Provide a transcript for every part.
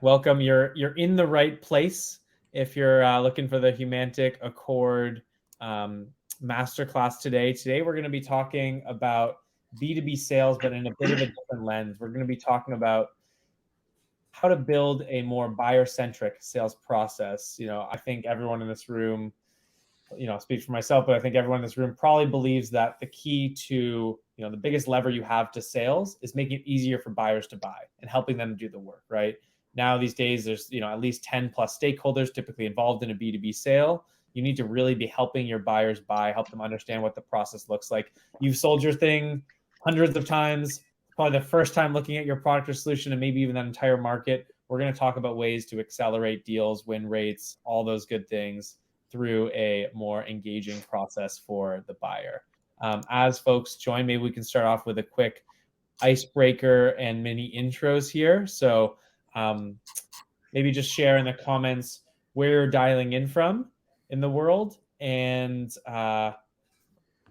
welcome. You're in the right place if you're looking for the Humantic Accord Masterclass today. Today we're going to be talking about B2b sales, but in a bit of a different lens. We're going to be talking about how to build a more buyer-centric sales process. I think everyone in this room, speak for myself, but I think everyone in this room probably believes that the key to, the biggest lever you have to sales is making it easier for buyers to buy and helping them do the work, right? Now, these days, there's, at least 10 plus stakeholders typically involved in a B2B sale. You need to really be helping your buyers buy, help them understand what the process looks like. You've sold your thing hundreds of times, probably the first time looking at your product or solution and maybe even that entire market. We're going to talk about ways to accelerate deals, win rates, all those good things through a more engaging process for the buyer. As folks join, maybe we can start off with a quick icebreaker and mini intros here. So maybe just share in the comments where you're dialing in from in the world and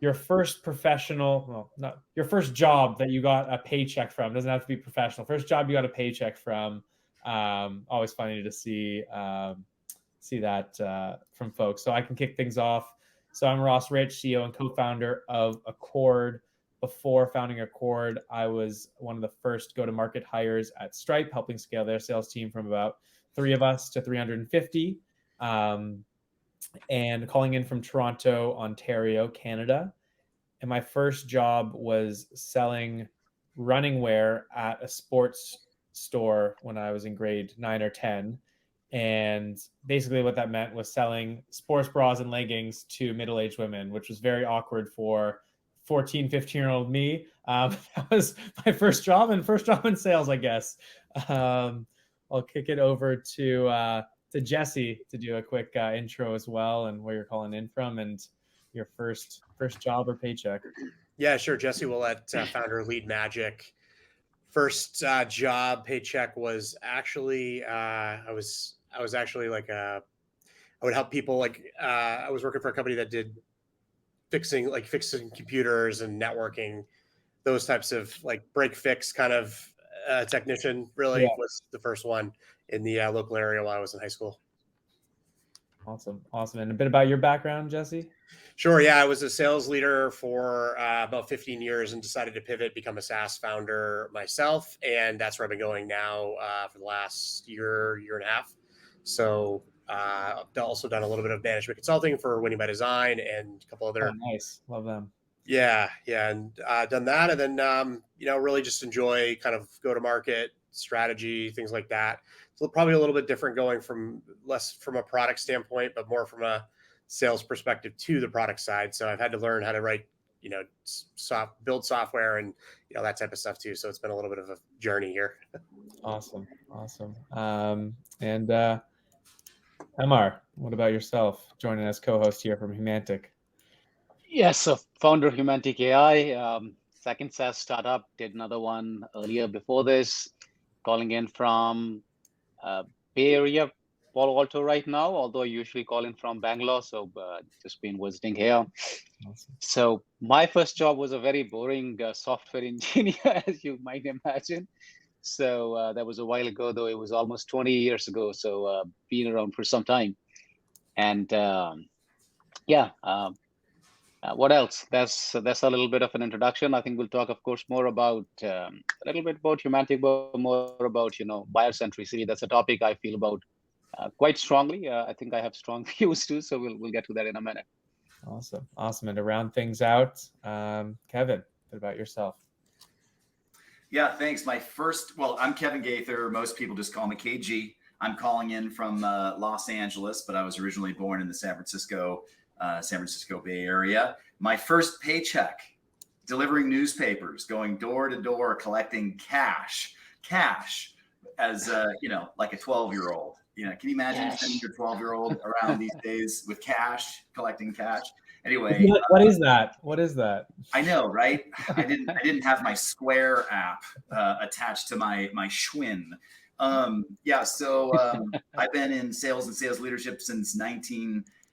your first your first job that you got a paycheck from. Doesn't have to be professional. First job you got a paycheck from. Always funny to see that from folks. So I can kick things off. So I'm Ross Rich, CEO and co-founder of Accord. Before founding Accord, I was one of the first go-to-market hires at Stripe, helping scale their sales team from about 3 of us to 350. And calling in from Toronto, Ontario, Canada. And my first job was selling running wear at a sports store when I was in grade 9 or 10. And basically what that meant was selling sports bras and leggings to middle-aged women, which was very awkward for 14, 15-year-old me. That was my first job in sales, I guess. I'll kick it over to Jesse to do a quick intro as well, and where you're calling in from and your first job or paycheck. Yeah, sure. Jesse Willett, founder of Lead Magic. First job paycheck was actually I was actually I would help people. I was working for a company that did fixing computers and networking, those types of break fix kind of technician. Really was the first one in the local area while I was in high school. Awesome. And a bit about your background, Jesse? Sure. Yeah, I was a sales leader for about 15 years and decided to pivot, become a SaaS founder myself. And that's where I've been going now for the last year and a half. So I've also done a little bit of management consulting for Winning by Design and a couple other. Oh, nice. Love them. Yeah. And done that. And then, really just enjoy kind of go-to-market strategy, things like that. So probably a little bit different going from less from a product standpoint, but more from a sales perspective to the product side. So I've had to learn how to write, build software and, that type of stuff too. So it's been a little bit of a journey here. Awesome. And Amar, what about yourself? Joining as co-host here from Humantic. Yes, so founder of Humantic AI, second SaaS startup, did another one earlier before this, calling in from Bay Area, Palo Alto right now, although I usually call in from Bangalore, so just been visiting here. Awesome. So my first job was a very boring software engineer, as you might imagine. So that was a while ago, though it was almost 20 years ago, so been around for some time. And what else? That's a little bit of an introduction. I think we'll talk, of course, more about a little bit about Humantic, but more about Biocentricity. That's a topic I feel about quite strongly. I think I have strong views too, so we'll get to that in a minute. Awesome. And to round things out, Kevin, what about yourself? Yeah, thanks. I'm Kevin Gaither. Most people just call me KG. I'm calling in from Los Angeles, but I was originally born in the San Francisco Bay Area. My first paycheck, delivering newspapers, going door to door, collecting cash as like a 12-year-old. Can you imagine sending your 12-year-old around these days with cash, collecting cash? Anyway, what is that? I know, right? I didn't have my Square app attached to my Schwinn. So I've been in sales and sales leadership since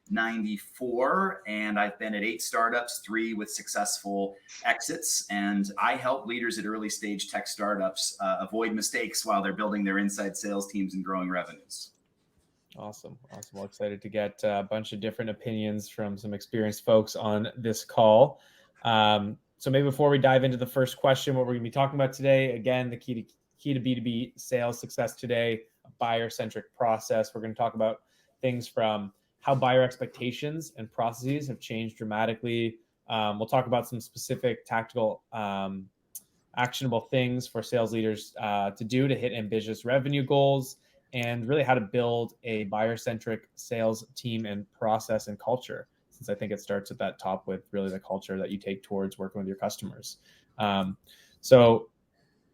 1994, and I've been at 8 startups, 3 with successful exits. And I help leaders at early stage tech startups avoid mistakes while they're building their inside sales teams and growing revenues. Awesome. Well, excited to get a bunch of different opinions from some experienced folks on this call. So maybe before we dive into the first question, what we're going to be talking about today, again, the key to B2B sales success today, a buyer-centric process. We're going to talk about things from how buyer expectations and processes have changed dramatically. We'll talk about some specific tactical, actionable things for sales leaders to do to hit ambitious revenue goals, and really how to build a buyer-centric sales team and process and culture, since I think it starts at that top with really the culture that you take towards working with your customers. So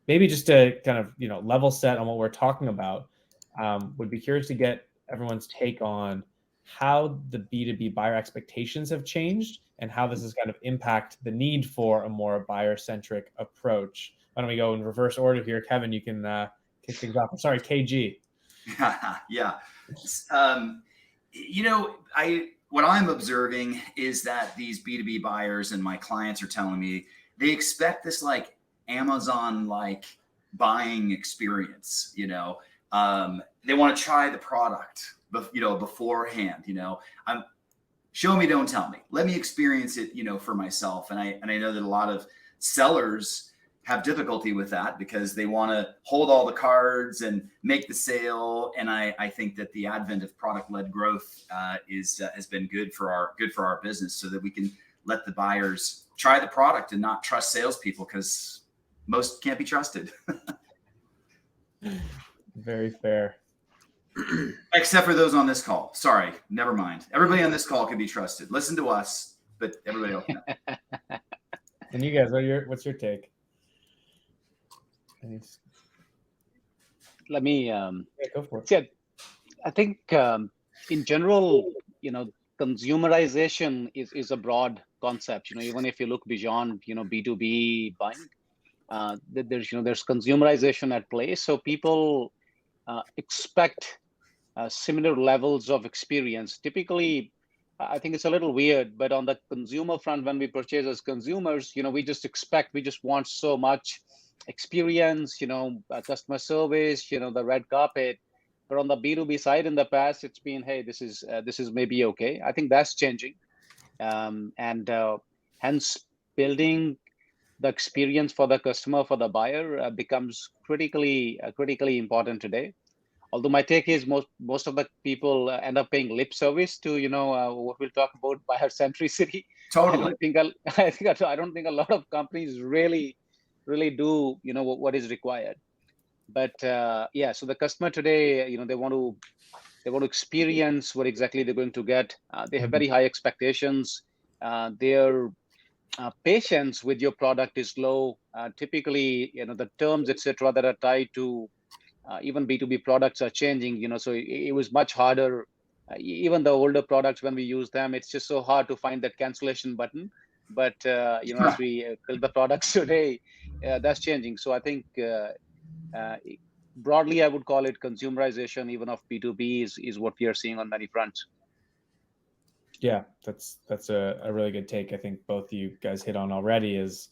maybe just to kind of, level set on what we're talking about, would be curious to get everyone's take on how the B2B buyer expectations have changed and how this has kind of impact the need for a more buyer-centric approach. Why don't we go in reverse order here? Kevin, you can kick things off. Sorry, KG. Yeah. What I'm observing is that these B2B buyers and my clients are telling me they expect this like Amazon like buying experience. They want to try the product, beforehand. Show me, don't tell me. Let me experience it, for myself. And I know that a lot of sellers have difficulty with that because they want to hold all the cards and make the sale. And I think that the advent of product-led growth has been good for our business, so that we can let the buyers try the product and not trust salespeople, because most can't be trusted. Very fair. Except for those on this call. Sorry, never mind. Everybody on this call can be trusted. Listen to us, but everybody else no. And you guys, what's your take? Let me go for it. Yeah, I think in general, consumerization is a broad concept. Even if you look beyond B2B buying, there's consumerization at play. So people expect similar levels of experience. Typically, I think it's a little weird, but on the consumer front, when we purchase as consumers, we just want so much experience, customer service, the red carpet. But on the B2B side, in the past, it's been, hey, this is maybe okay. I think that's changing, and hence building the experience for the customer, for the buyer, becomes critically important today. Although my take is most of the people end up paying lip service to what we'll talk about, buyer centricity. Totally. I don't think a lot of companies really do what is required. But so the customer today, they want to experience what exactly they're going to get. They have very high expectations. Their patience with your product is low. Typically, the terms, etc., that are tied to even B2B products are changing. So it was much harder. Even the older products, when we use them, it's just so hard to find that cancellation button. But as we build the products today, that's changing. So I think broadly, I would call it consumerization, even of B2B, is what we are seeing on many fronts. Yeah, that's a really good take. I think both you guys hit on already is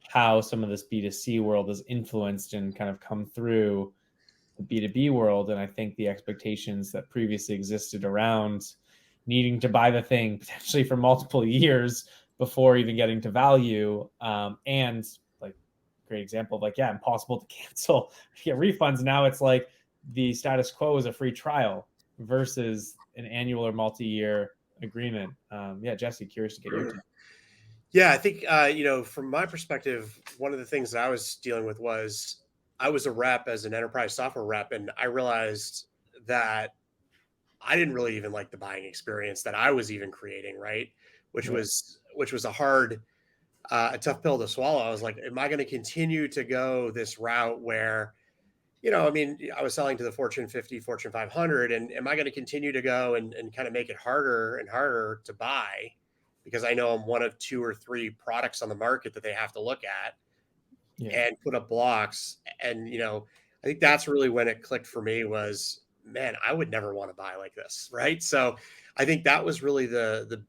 how some of this B2C world has influenced and kind of come through the B2B world. And I think the expectations that previously existed around needing to buy the thing potentially for multiple years before even getting to value, and like great example of impossible to cancel, get refunds. Now it's like the status quo is a free trial versus an annual or multi-year agreement. Jesse, curious to get your take. Yeah, I think from my perspective, one of the things that I was dealing with was I was a rep as an enterprise software rep, and I realized that I didn't really even like the buying experience that I was even creating, right? Which was a hard, a tough pill to swallow. I was like, am I going to continue to go this route where, I was selling to the Fortune 50, Fortune 500, and am I going to continue to go and kind of make it harder and harder to buy because I know I'm one of 2 or 3 products on the market that they have to look at and put up blocks. And, I think that's really when it clicked for me was, man, I would never want to buy like this, right? So I think that was really the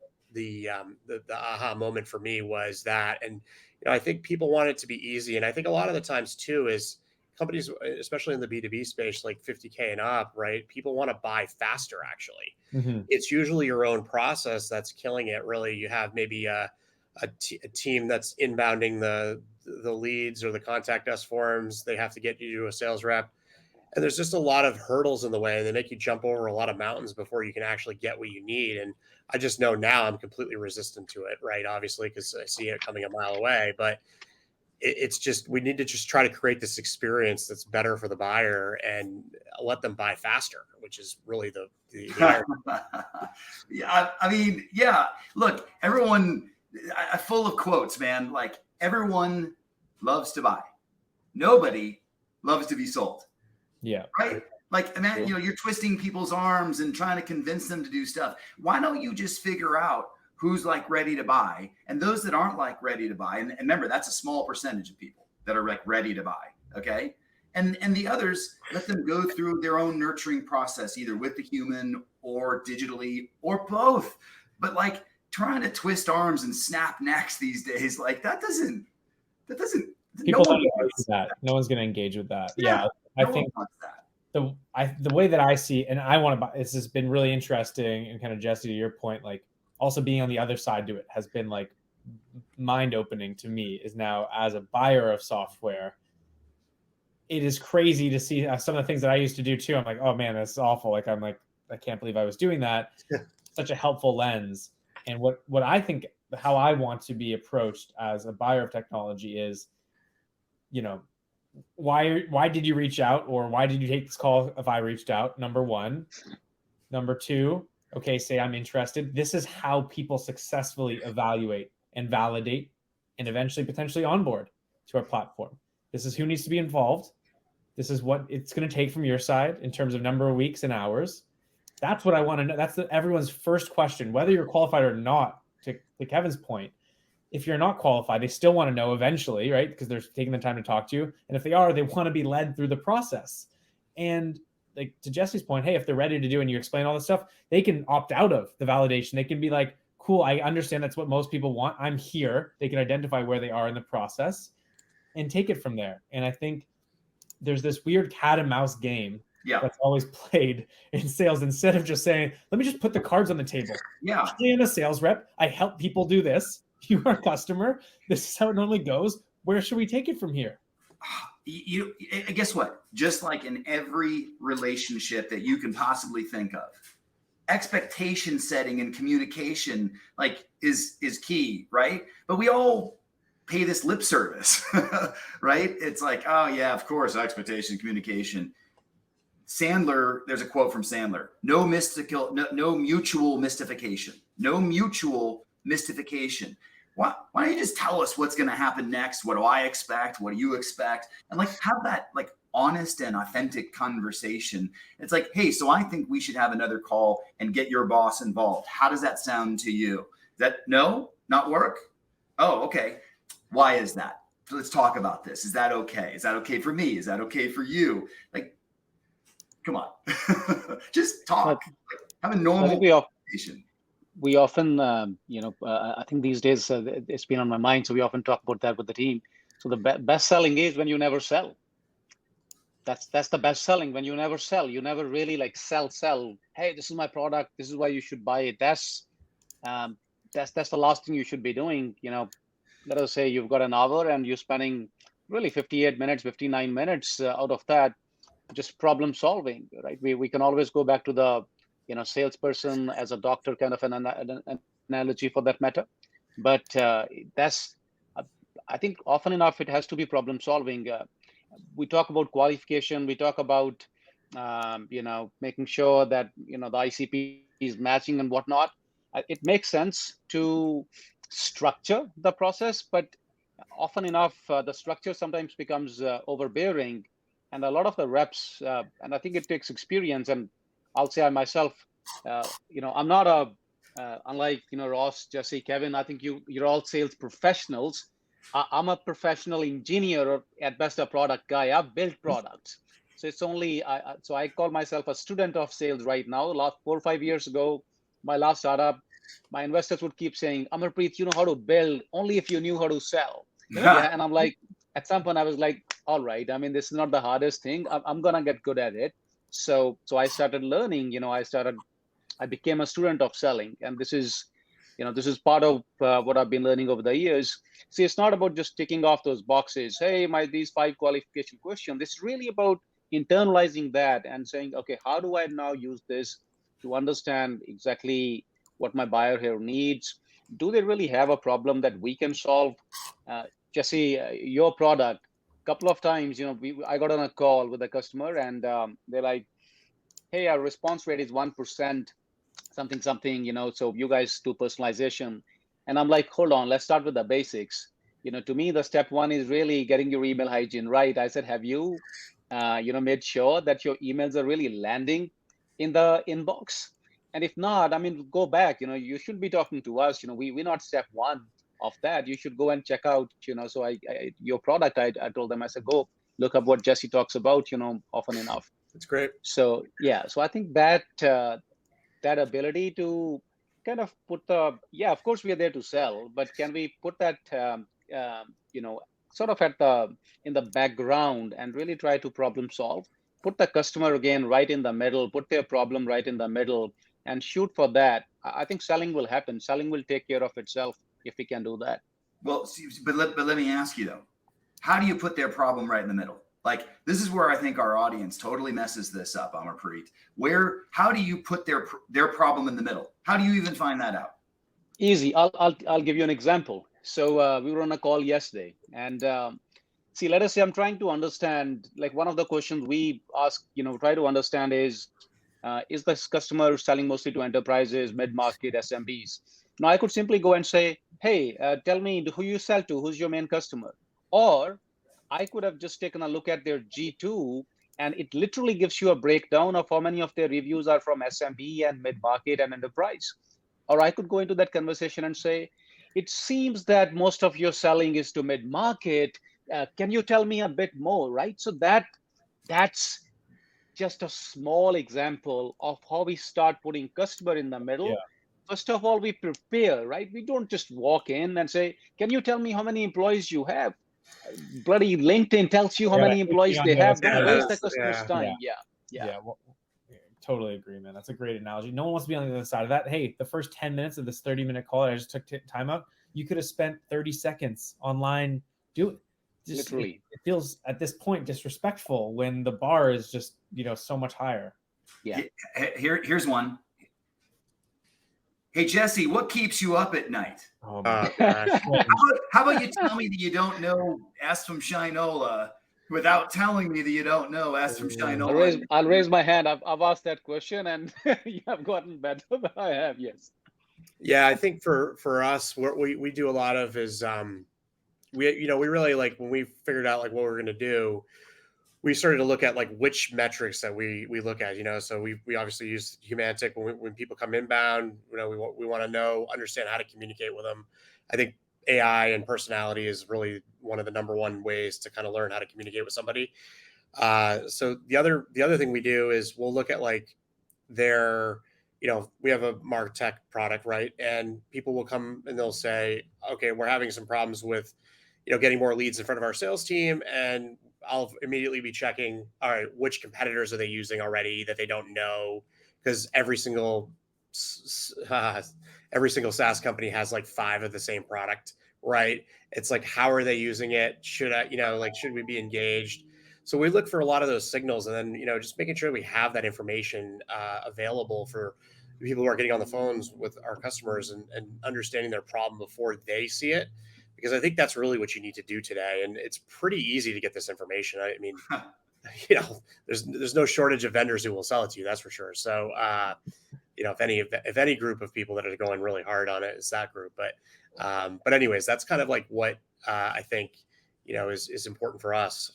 aha moment for me, was that. And I think people want it to be easy, and I think a lot of the times too is companies, especially in the B2B space, like 50K and up, right? People want to buy faster. Actually, it's usually your own process that's killing it. Really, you have maybe a team that's inbounding the leads or the contact us forms. They have to get you to a sales rep. And there's just a lot of hurdles in the way, and they make you jump over a lot of mountains before you can actually get what you need. And I just know now I'm completely resistant to it, right? Obviously, because I see it coming a mile away. But it's just, we need to just try to create this experience that's better for the buyer and let them buy faster, which is really the yeah. I mean, yeah. Look, everyone, full of quotes, man. Like, everyone loves to buy. Nobody loves to be sold. Yeah. Right. Like, man, you're twisting people's arms and trying to convince them to do stuff. Why don't you just figure out who's like ready to buy, and those that aren't like ready to buy? And remember, that's a small percentage of people that are like ready to buy. Okay. And the others, let them go through their own nurturing process, either with the human or digitally or both. But like, trying to twist arms and snap necks these days, like that doesn't people don't engage with that. No one's going to engage with that. Yeah. I think the way that I see, and I want to buy, this has been really interesting. And kind of, Jesse, to your point, like also being on the other side to it has been like mind opening to me, is now as a buyer of software, it is crazy to see some of the things that I used to do too. I'm like, oh man, that's awful. Like, I'm like, I can't believe I was doing that. Such a helpful lens. And what I think, how I want to be approached as a buyer of technology is, why did you reach out, or why did you take this call if I reached out? Number one. Number two, okay, say I'm interested. This is how people successfully evaluate and validate and eventually potentially onboard to our platform. This is who needs to be involved. This is what it's going to take from your side in terms of number of weeks and hours. That's what I want to know. That's everyone's first question, whether you're qualified or not. To Kevin's point, if you're not qualified, they still want to know eventually, right? Because they're taking the time to talk to you. And if they are, they want to be led through the process. And like to Jesse's point, hey, if they're ready to do and you explain all this stuff, they can opt out of the validation. They can be like, cool, I understand that's what most people want. I'm here. They can identify where they are in the process and take it from there. And I think there's this weird cat and mouse game that's always played in sales. Instead of just saying, let me just put the cards on the table. Yeah. I am a sales rep. I help people do this. You are a customer. This is how it normally goes. Where should we take it from here? Guess what? Just like in every relationship that you can possibly think of, expectation setting and communication like is key, right? But we all pay this lip service, right? It's like, oh yeah, of course, expectation, communication. Sandler, there's a quote from Sandler: no mutual mystification. No mutual mystification. Why don't you just tell us what's going to happen next? What do I expect? What do you expect? And like, have that like honest and authentic conversation. It's like, hey, so I think we should have another call and get your boss involved. How does that sound to you? Not work? Oh, okay. Why is that? Let's talk about this. Is that okay? Is that okay for me? Is that okay for you? Like, come on, just talk. Have a normal conversation. We often, I think these days it's been on my mind. So we often talk about that with the team. So the best selling is when you never sell. That's the best selling, when you never sell. You never really like sell. Hey, this is my product. This is why you should buy it. That's the last thing you should be doing. Let us say you've got an hour and you're spending really 58 minutes, 59 minutes out of that just problem solving, right? We can always go back to the salesperson as a doctor kind of an analogy for that matter. But that's, I think often enough, it has to be problem solving. We talk about qualification. We talk about, making sure that, the ICP is matching and whatnot. It makes sense to structure the process, but often enough, the structure sometimes becomes overbearing. And a lot of the reps, and I think it takes experience, and I'll say I myself, I'm not unlike, Ross, Jesse, Kevin, I think you're all sales professionals. I'm a professional engineer, or at best a product guy. I've built products. So it's only, so I call myself a student of sales right now. Last 4 or 5 years ago, my last startup, my investors would keep saying, Amarpreet, you know how to build only if you knew how to sell. Yeah. And I'm like, at some point I was like, all right, I mean, this is not the hardest thing. I'm going to get good at it. So I started learning, I became a student of selling. And this is part of what I've been learning over the years. See, it's not about just ticking off those boxes. Hey, these 5 qualification questions. This is really about internalizing that and saying, okay, how do I now use this to understand exactly what my buyer here needs? Do they really have a problem that we can solve? Jesse, your product, couple of times, I got on a call with a customer and they're like, hey, our response rate is 1%, something, so you guys do personalization. And I'm like, hold on, let's start with the basics. To me, the step one is really getting your email hygiene right. I said, have you, made sure that your emails are really landing in the inbox? And if not, I mean, go back, you should be talking to us. We're not step one of that. You should go and check out, so your product, I told them, I said, go look up what Jesse talks about, often enough. That's great. So, yeah, so I think that, that ability to kind of put of course we are there to sell, but can we put that, sort of in the background and really try to problem solve, put the customer again right in the middle, put their problem right in the middle and shoot for that. I think selling will happen. Selling will take care of itself if we can do that. Well, but let me ask you though, how do you put their problem right in the middle? Like, this is where I think our audience totally messes this up, Amarpreet. How do you put their problem in the middle? How do you even find that out? Easy. I'll give you an example. So we were on a call yesterday, and see, let us say I'm trying to understand. Like, one of the questions we ask, try to understand is this customer selling mostly to enterprises, mid-market, SMBs? Now, I could simply go and say, hey, tell me who you sell to. Who's your main customer? Or I could have just taken a look at their G2, and it literally gives you a breakdown of how many of their reviews are from SMB and mid-market and enterprise. Or I could go into that conversation and say, it seems that most of your selling is to mid-market. Can you tell me a bit more, right? So that's just a small example of how we start putting customer in the middle. Yeah. First of all, we prepare, right? We don't just walk in and say, can you tell me how many employees you have? Bloody LinkedIn tells you how many employees they have. Don't waste the customer's time. Yeah. Well, totally agree, man. That's a great analogy. No one wants to be on the other side of that. Hey, the first 10 minutes of this 30-minute call that I just took time out, you could have spent 30 seconds online doing. Literally, it feels at this point disrespectful when the bar is just so much higher. Yeah. Here's one. Hey, Jesse, what keeps you up at night? Oh my gosh. How about you tell me that you don't know S from Shinola without telling me that you don't know S from Shinola? I'll raise my hand. I've asked that question and you have gotten better than I have. Yes. Yeah, I think for us, what we do a lot of is we really, like, when we figured out like what we're going to do, we started to look at like which metrics that we look at, so we obviously use Humantic when people come inbound. We want to understand how to communicate with them. I think AI and personality is really one of the number one ways to kind of learn how to communicate with somebody. So the other thing we do is we'll look at like their, we have a MarTech product, right? And people will come and they'll say, okay, we're having some problems with, getting more leads in front of our sales team. And I'll immediately be checking, all right, which competitors are they using already that they don't know? Because every single SaaS company has like 5 of the same product, right? It's like, how are they using it? Should we be engaged? So we look for a lot of those signals, and then, just making sure we have that information available for people who are getting on the phones with our customers and understanding their problem before they see it. Because I think that's really what you need to do today. And it's pretty easy to get this information. I mean, there's no shortage of vendors who will sell it to you. That's for sure. So, if any group of people that are going really hard on it is that group. But anyways, that's kind of like what I think, is important for us.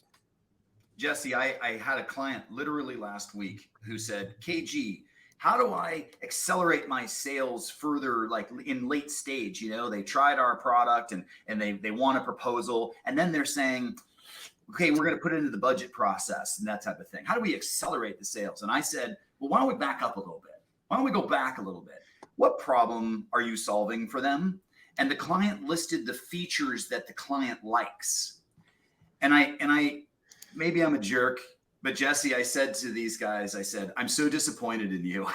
Jesse, I had a client literally last week who said, KG, how do I accelerate my sales further, like in late stage? They tried our product and they want a proposal. And then they're saying, okay, we're going to put it into the budget process and that type of thing. How do we accelerate the sales? And I said, well, why don't we back up a little bit? Why don't we go back a little bit? What problem are you solving for them? And the client listed the features that the client likes. And I maybe I'm a jerk, but Jesse, I said to these guys, I said, I'm so disappointed in you.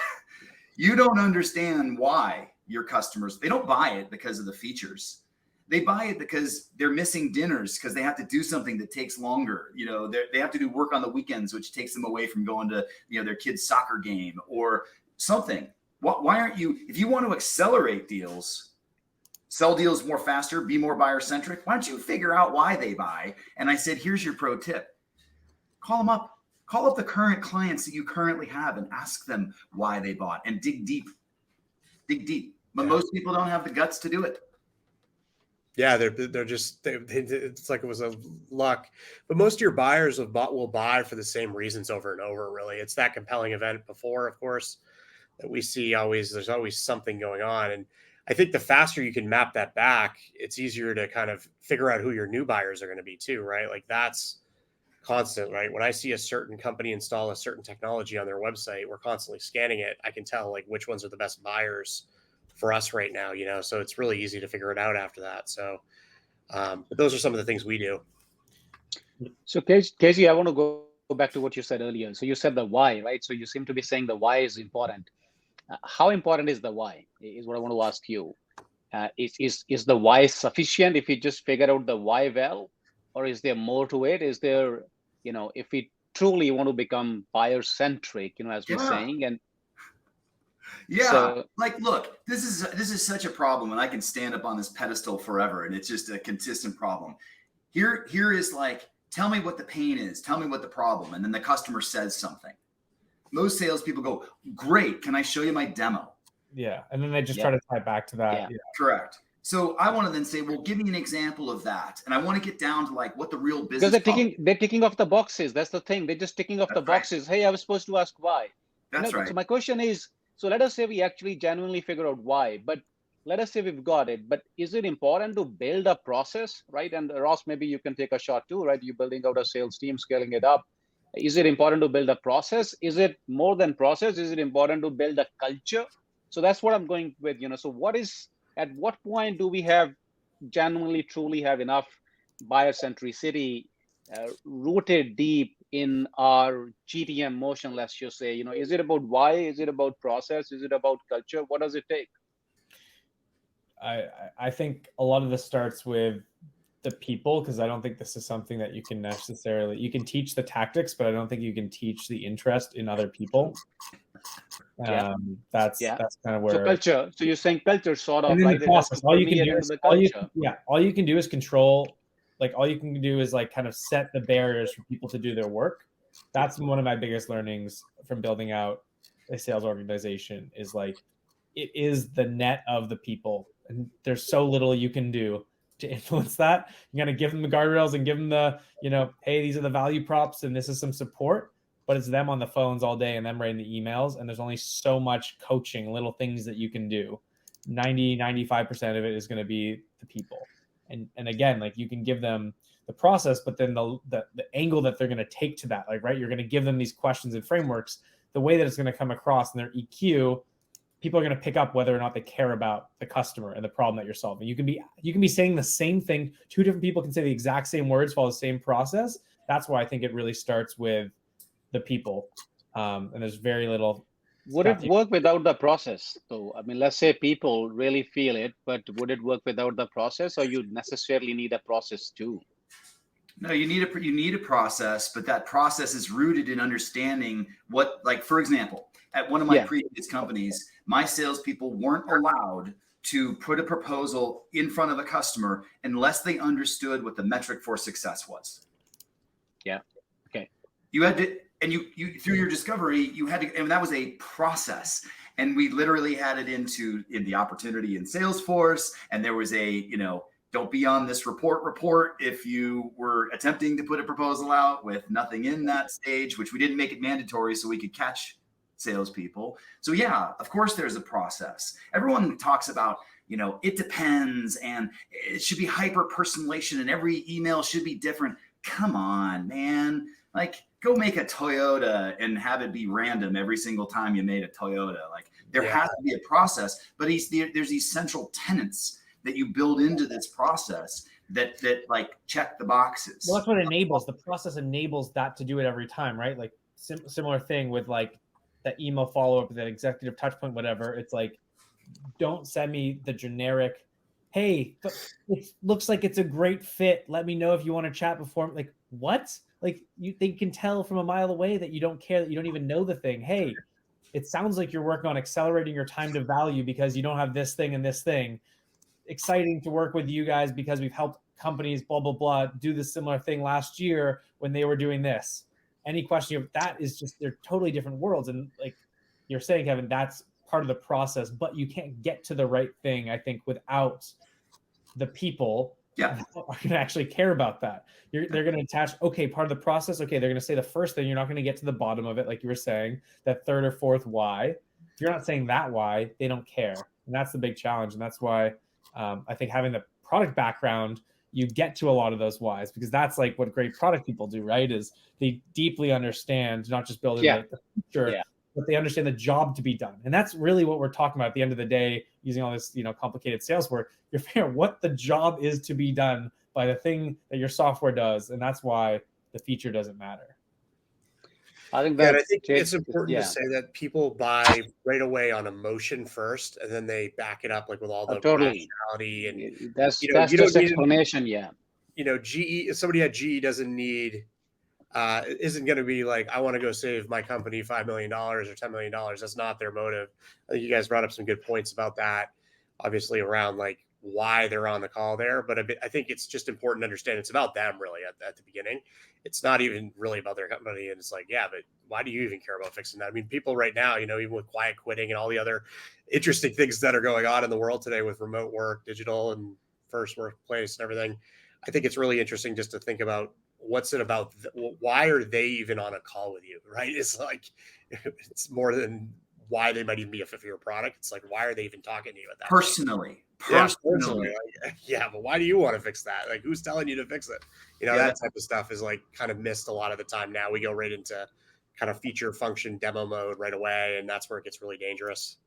You don't understand why your customers, they don't buy it because of the features. They buy it because they're missing dinners, because they have to do something that takes longer. You know, they have to do work on the weekends, which takes them away from going to, you know, their kid's soccer game or something. Why aren't you, if you want to accelerate deals, sell deals more faster, be more buyer centric, why don't you figure out why they buy? And I said, here's your pro tip. Call them up. Call up the current clients that you currently have and ask them why they bought, and dig deep. Dig deep. But most people don't have the guts to do it. Yeah, they're just it's like it was a luck. But most of your buyers will buy for the same reasons over and over. Really, it's that compelling event before, of course, that we see always. There's always something going on, and I think the faster you can map that back, it's easier to kind of figure out who your new buyers are going to be too, right? Like that's constant, right? When I see a certain company install a certain technology on their website, we're constantly scanning it. I can tell like which ones are the best buyers for us right now, you know, so it's really easy to figure it out after that. So, but those are some of the things we do. So Casey, I want to go back to what you said earlier. So you said the why, right? So you seem to be saying the why is important. How important is the why is what I want to ask you. Is the why sufficient if you just figure out the why well, or is there more to it? Is there, you know, if we truly want to become buyer centric, you know, as we're saying, and so, like, look, this is such a problem, and I can stand up on this pedestal forever, and it's just a consistent problem. Here is like, tell me what the pain is, tell me what the problem, and then the customer says something. Most salespeople go, great, can I show you my demo? Yeah, and then they just try to tie back to that. Yeah. Correct. So I want to then say, well, give me an example of that, and I want to get down to like what the real business. Because they're ticking off the boxes. That's the thing. They're just ticking off the boxes. Hey, I was supposed to ask why. That's right. So my question is, so let us say we actually genuinely figure out why, but let us say we've got it, but is it important to build a process, right? And Ross, maybe you can take a shot too, right? You're building out a sales team, scaling it up. Is it important to build a process? Is it more than process? Is it important to build a culture? So that's what I'm going with, you know, so at what point do we have genuinely, truly have enough buyer centricity rooted deep in our GTM motion, let's just say, you know, is it about why? Is it about process? Is it about culture? What does it take? I think a lot of this starts with the people, because I don't think this is something that you can necessarily, you can teach the tactics, but I don't think you can teach the interest in other people. That's kind of where. So culture. So you're saying culture sort of, and right? The process. All you can do is all you can do is control. Like all you can do is like kind of set the barriers for people to do their work. That's one of my biggest learnings from building out a sales organization is like, it is the net of the people, and there's so little you can do to influence that. You got to give them the guardrails and give them the, you know, hey, these are the value props and this is some support, but it's them on the phones all day and them writing the emails. And there's only so much coaching, little things that you can do. 95% of it is going to be the people. And again, like you can give them the process, but then the angle that they're going to take to that, like, right, you're going to give them these questions and frameworks, the way that it's going to come across in their EQ, people are going to pick up whether or not they care about the customer and the problem that you're solving. You can be saying the same thing. Two different people can say the exact same words, follow the same process. That's why I think it really starts with the people. And there's very little. Would it work without the process? So, I mean, let's say people really feel it, but would it work without the process, or you necessarily need a process too? No, you need a process, but that process is rooted in understanding what, like, for example, at one of my previous companies, my salespeople weren't allowed to put a proposal in front of a customer unless they understood what the metric for success was. Yeah. Okay. You had to, and you through your discovery, you had to, and that was a process. And we literally had it in the opportunity in Salesforce. And there was a, you know, don't be on this report if you were attempting to put a proposal out with nothing in that stage, which we didn't make it mandatory so we could catch salespeople. So yeah, of course there's a process. Everyone talks about, you know, it depends and it should be hyper personalization and every email should be different. come on, man. Like, go make a Toyota and have it be random every single time you made a Toyota. Like, there has to be a process, but there's these central tenets that you build into this process that like check the boxes. Well, that's what enables. The process enables that to do it every time, right? Like similar thing with like that email follow-up, that executive touch point, whatever. It's like, don't send me the generic, hey, it looks like it's a great fit. Let me know if you want to chat before. Like, what? Like, they can tell from a mile away that you don't care, that you don't even know the thing. Hey, it sounds like you're working on accelerating your time to value because you don't have this thing and this thing. Exciting to work with you guys because we've helped companies, blah, blah, blah, do the similar thing last year when they were doing this. Any question, that is just, they're totally different worlds. And like you're saying, Kevin, that's part of the process, but you can't get to the right thing, I think, without the people that are going to actually care about that. They're going to attach, okay, part of the process. Okay, they're going to say the first thing. You're not going to get to the bottom of it, like you were saying, that third or fourth why. If you're not saying that why, they don't care. And that's the big challenge. And that's why I think having the product background, you get to a lot of those whys, because that's like what great product people do, right? Is they deeply understand, not just building the feature, but they understand the job to be done. And that's really what we're talking about at the end of the day, using all this, complicated sales work. You're figuring out what the job is to be done by the thing that your software does. And that's why the feature doesn't matter. I think it's important to say that people buy right away on emotion first, and then they back it up like with all the rationality, and that's just explanation. GE, somebody at GE doesn't need isn't going to be like, I want to go save my company $5 million or $10 million. That's not their motive. I think you guys brought up some good points about that, obviously around like why they're on the call there. But I think it's just important to understand it's about them really at the beginning. It's not even really about their company. And it's like, yeah, but why do you even care about fixing that? I mean, people right now, even with quiet quitting and all the other interesting things that are going on in the world today with remote work, digital and first workplace and everything, I think it's really interesting just to think about what's it about? Why are they even on a call with you? Right? It's like, it's more than why they might even be a fit for your product. It's like, why are they even talking to you at that personally? Yeah, but why do you want to fix that? Like, who's telling you to fix it? That type of stuff is like kind of missed a lot of the time. Now we go right into kind of feature function demo mode right away. And that's where it gets really dangerous.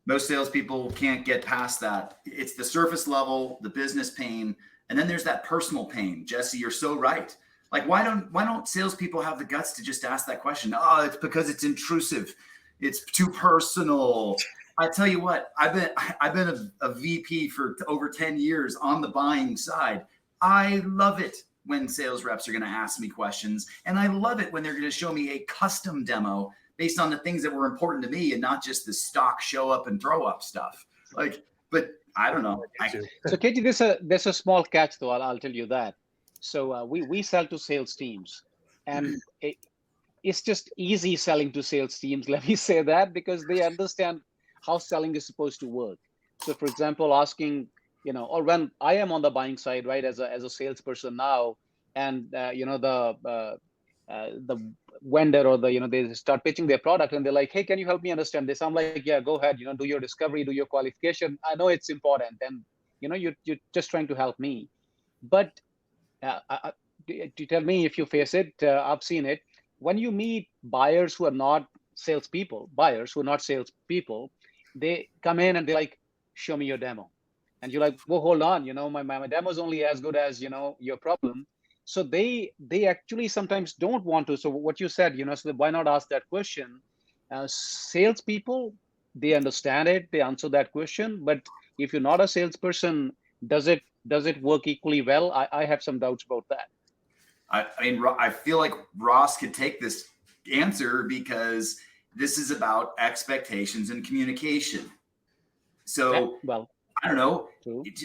Most salespeople can't get past that. It's the surface level, the business pain, and then there's that personal pain. Jesse, you're so right. Like, why don't salespeople have the guts to just ask that question? Oh, it's because it's intrusive. It's too personal. I tell you what, I've been a VP for over 10 years on the buying side. I love it when sales reps are going to ask me questions, and I love it when they're going to show me a custom demo based on the things that were important to me and not just the stock show up and throw up stuff. Like, but I don't know. So Katie, there's a small catch though. I'll tell you that. So we sell to sales teams, and it's just easy selling to sales teams. Let me say that, because they understand how selling is supposed to work. So for example, asking, or when I am on the buying side, right, as a salesperson now, and the vendor or they start pitching their product and they're like, hey, can you help me understand this? I'm like, yeah, go ahead, do your discovery, do your qualification. I know it's important, and you're just trying to help me. But to tell me if you face it, I've seen it. When you meet buyers who are not salespeople, they come in and they're like, show me your demo. And you're like, well, hold on, my demo is only as good as, your problem. So they actually sometimes don't want to. So what you said, so why not ask that question? Salespeople, they understand it, they answer that question. But if you're not a salesperson, does it work equally well? I have some doubts about that. I mean, I feel like Ross could take this answer because this is about expectations and communication. So, I don't know.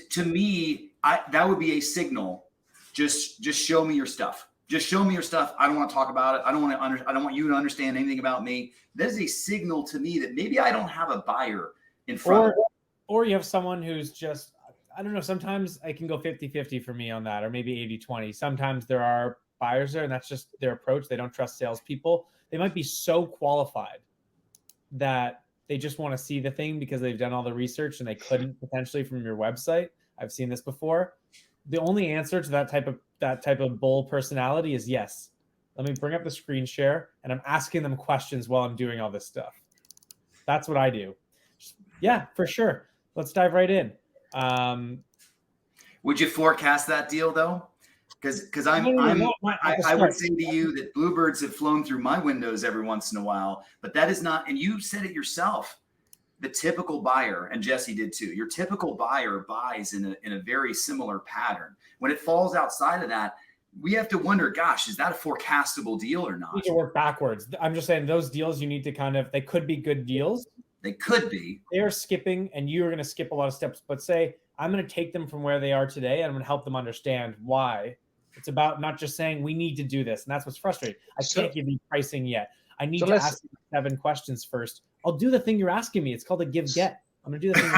To me, that would be a signal. Just show me your stuff. Just show me your stuff. I don't want to talk about it. I don't want you to understand anything about me. That is a signal to me that maybe I don't have a buyer in front of me. Or you have someone who's just, I don't know, sometimes I can go 50-50 for me on that, or maybe 80-20. Sometimes there are buyers there, and that's just their approach. They don't trust salespeople. They might be so qualified that they just want to see the thing because they've done all the research and they couldn't potentially from your website. I've seen this before. The only answer to that type of bull personality is yes. Let me bring up the screen share, and I'm asking them questions while I'm doing all this stuff. That's what I do. Yeah, for sure. Let's dive right in. Would you forecast that deal though? Because I would say to you that bluebirds have flown through my windows every once in a while, but that is not, and you said it yourself, the typical buyer, and Jesse did too, your typical buyer buys in a very similar pattern. When it falls outside of that, we have to wonder, gosh, is that a forecastable deal or not? You need to work backwards. I'm just saying those deals you need to they could be good deals. They could be. They're skipping, and you're going to skip a lot of steps, but say, I'm going to take them from where they are today, and I'm going to help them understand why. It's about not just saying we need to do this. And that's what's frustrating. I can't give you pricing yet. I need to ask you 7 questions first. I'll do the thing you're asking me. It's called a give get. I'm gonna do the thing.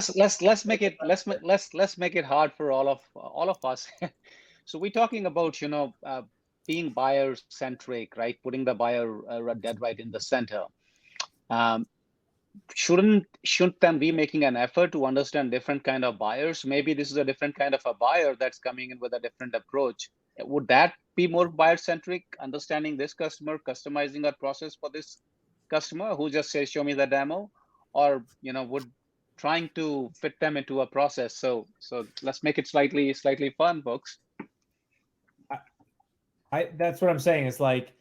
So let's make it hard for all of us. So we're talking about being buyer centric, right? Putting the buyer dead right in the center. Shouldn't them be making an effort to understand different kind of buyers? Maybe this is a different kind of a buyer that's coming in with a different approach. Would that be more buyer centric? Understanding this customer, customizing a process for this customer who just says, "Show me the demo," or would trying to fit them into a process. So let's make it slightly fun, folks. That's what I'm saying. It's like,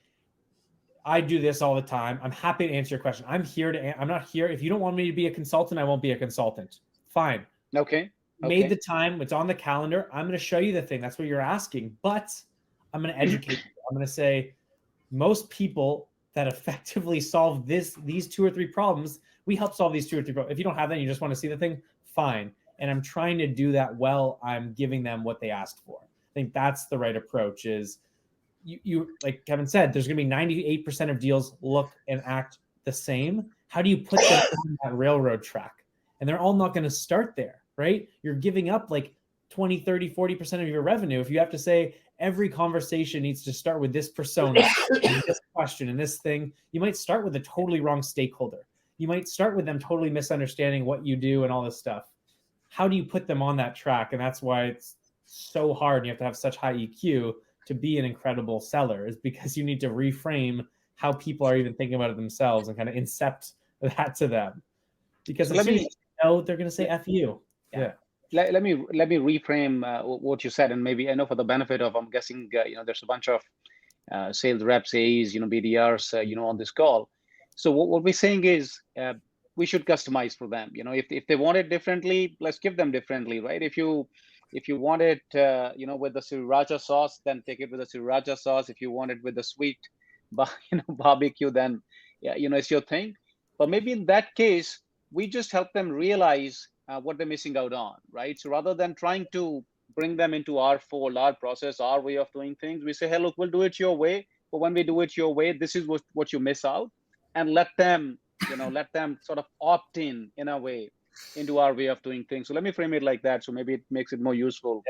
I do this all the time. I'm happy to answer your question. I'm not here. If you don't want me to be a consultant, I won't be a consultant. Fine. Okay. Made the time. It's on the calendar. I'm going to show you the thing. That's what you're asking. But I'm going to educate you. I'm going to say most people that effectively solve these 2 or 3 problems, we help solve these 2 or 3 problems. If you don't have that, you just want to see the thing, fine. And I'm trying to do that well. I'm giving them what they asked for. I think that's the right approach. Is you like Kevin said, there's going to be 98% of deals look and act the same. How do you put them on that railroad track? And they're all not going to start there, right? You're giving up like 20, 30, 40% of your revenue. If you have to say every conversation needs to start with this persona, and this question and this thing, you might start with a totally wrong stakeholder. You might start with them totally misunderstanding what you do and all this stuff. How do you put them on that track? And that's why it's so hard. And you have to have such high EQ to be an incredible seller, is because you need to reframe how people are even thinking about it themselves and kind of incept that to them. Because they're going to say F you. Yeah. Let me reframe what you said, and maybe I know for the benefit of, I'm guessing there's a bunch of sales reps, AEs, BDRs, on this call. So what we're saying is we should customize for them. If they want it differently, let's give them differently, right? If you want it, with the sriracha sauce, then take it with the sriracha sauce. If you want it with the sweet, barbecue, then it's your thing. But maybe in that case, we just help them realize what they're missing out on, right? So rather than trying to bring them into our fold, our process, our way of doing things, we say, hey, look, we'll do it your way. But when we do it your way, this is what you miss out, and let them sort of opt in a way into our way of doing things. So let me frame it like that. So maybe it makes it more useful,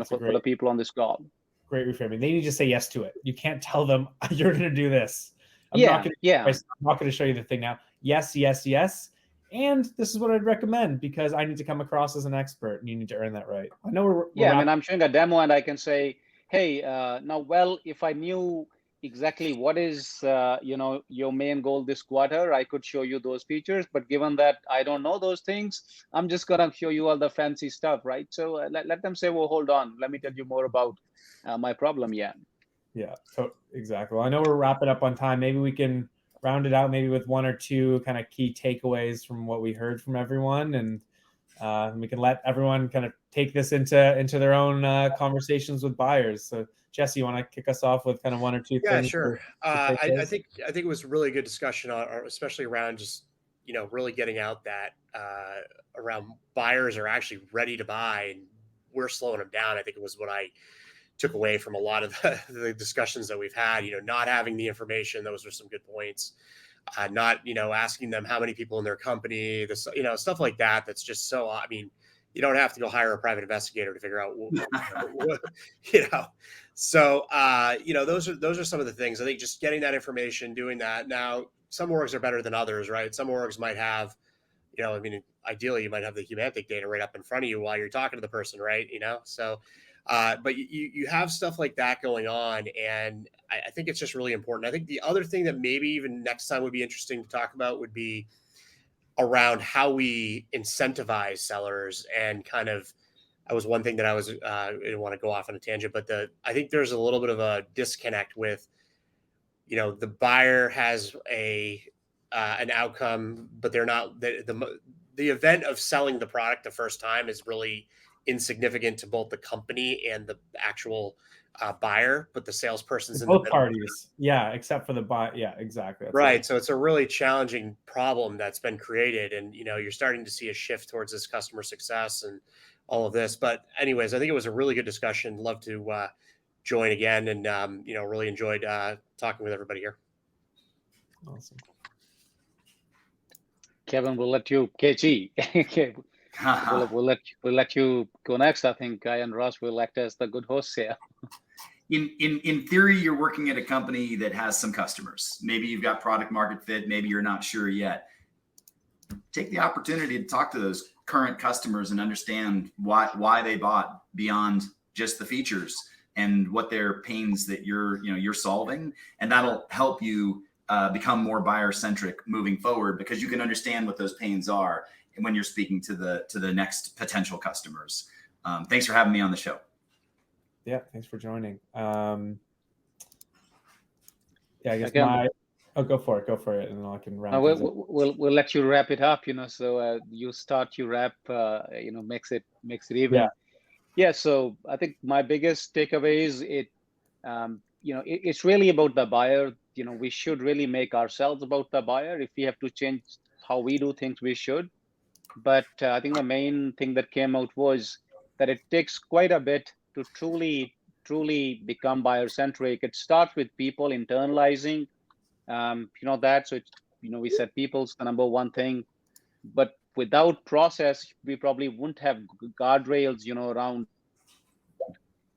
for the people on this call. Great reframing. They need to say yes to it. You can't tell them you're going to do this. I'm not going to show you the thing now. Yes, yes, yes. And this is what I'd recommend, because I need to come across as an expert, and you need to earn that right. I know I'm showing a demo, and I can say, hey, if I knew exactly what is your main goal this quarter, I could show you those features. But given that I don't know those things, I'm just gonna show you all the fancy stuff, right? So let them say, well, hold on, let me tell you more about my problem. Yeah, so exactly. Well, I know we're wrapping up on time. Maybe we can round it out maybe with 1 or 2 kind of key takeaways from what we heard from everyone, and we can let everyone kind of take this into their own conversations with buyers. So Jesse, you want to kick us off with kind of 1 or 2 things? Yeah, sure. I think it was a really good discussion, especially around just really getting out that around buyers are actually ready to buy, and we're slowing them down. I think it was what I took away from a lot of the discussions that we've had. Not having the information; those were some good points. Not asking them how many people in their company, this stuff like that. That's just so. I mean, you don't have to go hire a private investigator to figure out what. So those are some of the things. I think just getting that information, doing that. Now, some orgs are better than others, right? Some orgs might have I mean, ideally you might have the Humantic data right up in front of you while you're talking to the person, right? So, but you have stuff like that going on, and I think it's just really important. I think the other thing that maybe even next time would be interesting to talk about would be around how we incentivize sellers, and kind of, that was one thing that I didn't want to go off on a tangent, but I think there's a little bit of a disconnect with, the buyer has an outcome, but they're not the event of selling the product the first time is really insignificant to both the company and the actual buyer, but the salesperson's in the Both middle. parties. Yeah, except for the buyer. Yeah, exactly. That's Right. So it's a really challenging problem that's been created. And, you're starting to see a shift towards this customer success and all of this. But anyways, I think it was a really good discussion. Love to join again. And, really enjoyed talking with everybody here. Awesome. Kevin, we'll let you, KG, we'll let you go next. I think Guy and Ross will act as the good hosts here. In theory, you're working at a company that has some customers. Maybe you've got product market fit. Maybe you're not sure yet. Take the opportunity to talk to those current customers and understand why they bought, beyond just the features, and what their pains that you're solving. And that'll help you become more buyer-centric moving forward, because you can understand what those pains are when you're speaking to the next potential customers. Thanks for having me on the show. Yeah, thanks for joining. I guess Again, go for it, and then I can round. We'll let you wrap it up. So you start, you wrap. Makes it even. Yeah. So I think my biggest takeaway is it's really about the buyer. We should really make ourselves about the buyer. If we have to change how we do things, we should. But I think the main thing that came out was that it takes quite a bit to truly become buyer-centric. It starts with people internalizing, that. So it's, we said people's the number one thing, but without process, we probably wouldn't have guardrails, around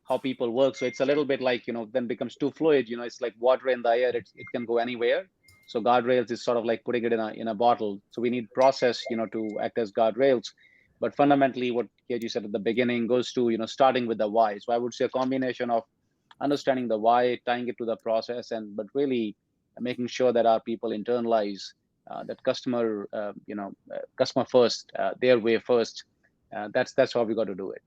how people work. So it's a little bit like, then becomes too fluid. It's like water in the air. It can go anywhere. So guardrails is sort of like putting it in a bottle. So we need process, to act as guardrails. But fundamentally, what KG said at the beginning goes to, starting with the why. So I would say a combination of understanding the why, tying it to the process, but really making sure that our people internalize that customer first, their way first. That's how we got to do it.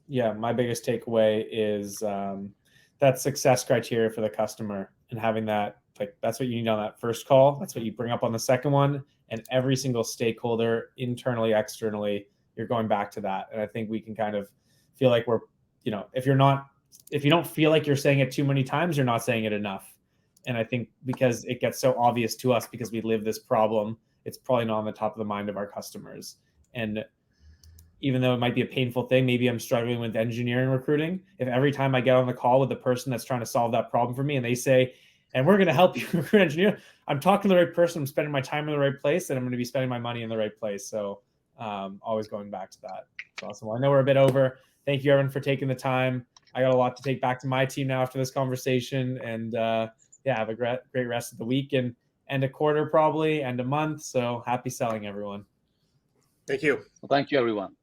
Yeah, my biggest takeaway is that success criteria for the customer, and having that, that's what you need on that first call. That's what you bring up on the second one, and every single stakeholder, internally, externally, you're going back to that. And I think we can kind of feel like we're, if you don't feel like you're saying it too many times, you're not saying it enough. And I think because it gets so obvious to us because we live this problem, it's probably not on the top of the mind of our customers. And even though it might be a painful thing, maybe I'm struggling with engineering recruiting. If every time I get on the call with the person that's trying to solve that problem for me, and they say, and we're going to help you recruit engineer, I'm talking to the right person, I'm spending my time in the right place, and I'm going to be spending my money in the right place. So always going back to that. It's awesome. Well, I know we're a bit over. Thank you, everyone, for taking the time. I got a lot to take back to my team now after this conversation. And have a great rest of the week, and a quarter probably, and a month. So happy selling, everyone. Thank you. Well, thank you, everyone.